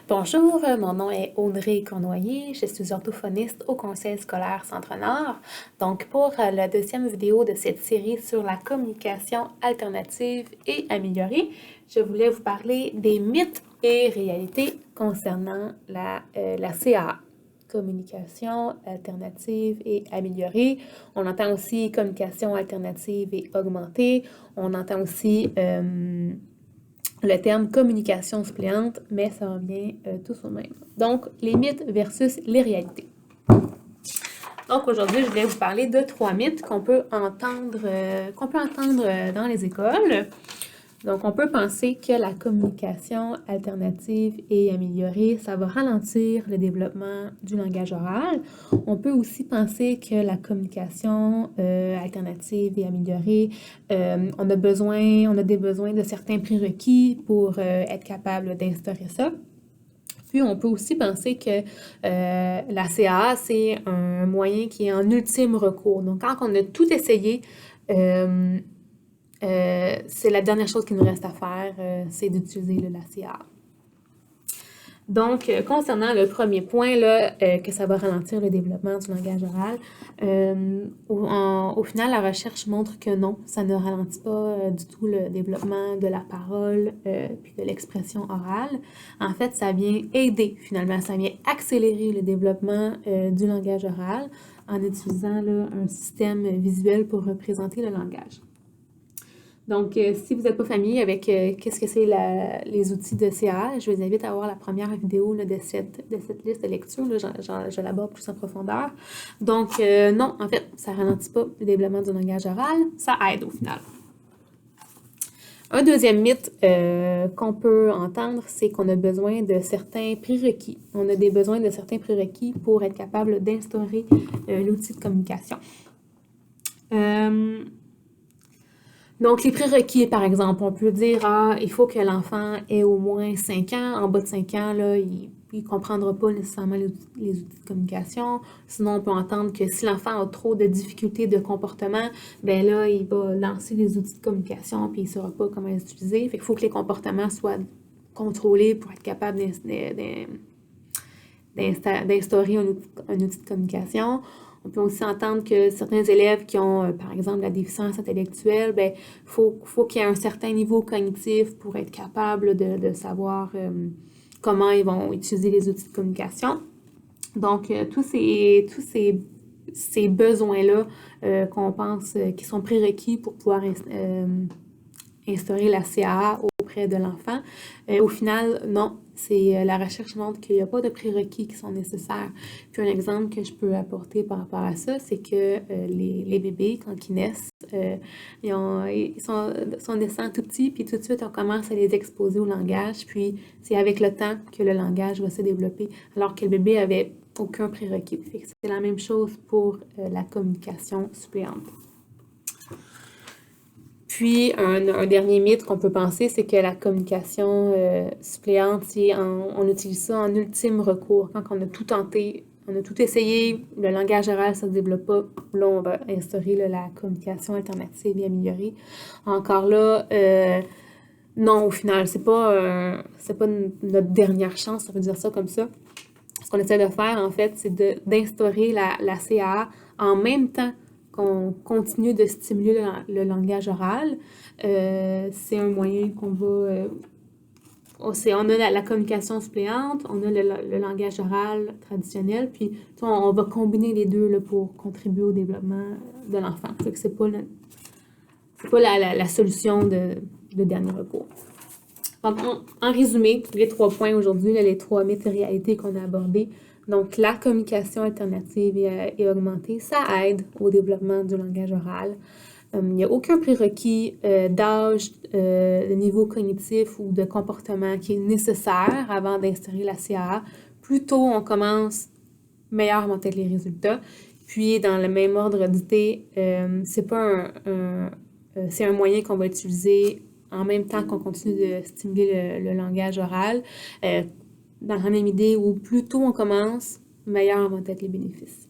Bonjour, mon nom est Audrey Cournoyer, je suis orthophoniste au Conseil scolaire Centre-Nord. Donc, pour la deuxième vidéo de cette série sur la communication alternative et améliorée, je voulais vous parler des mythes et réalités concernant la CAA. Communication alternative et améliorée. On entend aussi communication alternative et augmentée. On entend aussi le terme communication suppléante, mais ça revient tous au même. Donc, les mythes versus les réalités. Donc, aujourd'hui, je voulais vous parler de 3 mythes qu'on peut entendre dans les écoles. Donc, on peut penser que la communication alternative et améliorée, ça va ralentir le développement du langage oral. On peut aussi penser que la communication alternative et améliorée, on a des besoins de certains prérequis pour être capable d'instaurer ça. Puis, on peut aussi penser que la CAA, c'est un moyen qui est en ultime recours. Donc, quand on a tout essayé, c'est la dernière chose qu'il nous reste à faire, c'est d'utiliser la CAA. Donc, concernant le premier point, là, que ça va ralentir le développement du langage oral, au final, la recherche montre que non, ça ne ralentit pas du tout le développement de la parole puis de l'expression orale. En fait, ça vient aider, finalement, ça vient accélérer le développement du langage oral en utilisant là, un système visuel pour représenter le langage. Donc, si vous n'êtes pas familier avec qu'est-ce que c'est les outils de CAA, je vous invite à voir la première vidéo là, de cette liste de lecture. Là, je l'aborde plus en profondeur. Donc, non, en fait, ça ne ralentit pas le développement du langage oral, ça aide au final. Un deuxième mythe qu'on peut entendre, c'est qu'on a besoin de certains prérequis. On a des besoins de certains prérequis pour être capable d'instaurer l'outil de communication. Donc, les prérequis, par exemple, on peut dire, il faut que l'enfant ait au moins 5 ans. En bas de 5 ans, là, il ne comprendra pas nécessairement les outils de communication. Sinon, on peut entendre que si l'enfant a trop de difficultés de comportement, ben là, il va lancer les outils de communication puis il ne saura pas comment les utiliser. Fait qu'il faut que les comportements soient contrôlés pour être capable d'instaurer un outil de communication. On peut aussi entendre que certains élèves qui ont, par exemple, la déficience intellectuelle, ben, faut qu'il y ait un certain niveau cognitif pour être capable de savoir comment ils vont utiliser les outils de communication. Donc, tous ces besoins-là qu'on pense qui sont prérequis pour pouvoir instaurer la CAA auprès de l'enfant. Au final, non, la recherche montre qu'il n'y a pas de prérequis qui sont nécessaires. Puis un exemple que je peux apporter par rapport à ça, c'est que les bébés, quand ils naissent, ils sont naissants tout petits, puis tout de suite, on commence à les exposer au langage, puis c'est avec le temps que le langage va se développer, alors que le bébé avait aucun prérequis. C'est la même chose pour la communication suppléante. Puis, un dernier mythe qu'on peut penser, c'est que la communication suppléante, on utilise ça en ultime recours. Quand on a tout tenté, on a tout essayé, le langage oral, ça ne se développe pas. Là, on va instaurer la communication alternative et améliorée. Encore là, non, au final, c'est pas notre dernière chance, on peut dire ça comme ça. Ce qu'on essaie de faire, en fait, c'est d'instaurer la CAA en même temps qu'on continue de stimuler le langage oral. C'est un moyen qu'on va... on a la communication suppléante, on a le langage oral traditionnel, puis on va combiner les deux là, pour contribuer au développement de l'enfant. C'est pas la solution de dernier recours. Donc, en résumé, les 3 points aujourd'hui, les 3 mythes et réalités qu'on a abordés. Donc, la communication alternative et augmentée, ça aide au développement du langage oral. Il n'y a aucun prérequis d'âge, de niveau cognitif ou de comportement qui est nécessaire avant d'instaurer la CAA. Plus tôt on commence, meilleurs vont être les résultats. Puis, dans le même ordre d'idée, c'est un moyen qu'on va utiliser en même temps qu'on continue de stimuler le langage oral, dans la même idée où plus tôt on commence, meilleurs vont être les bénéfices.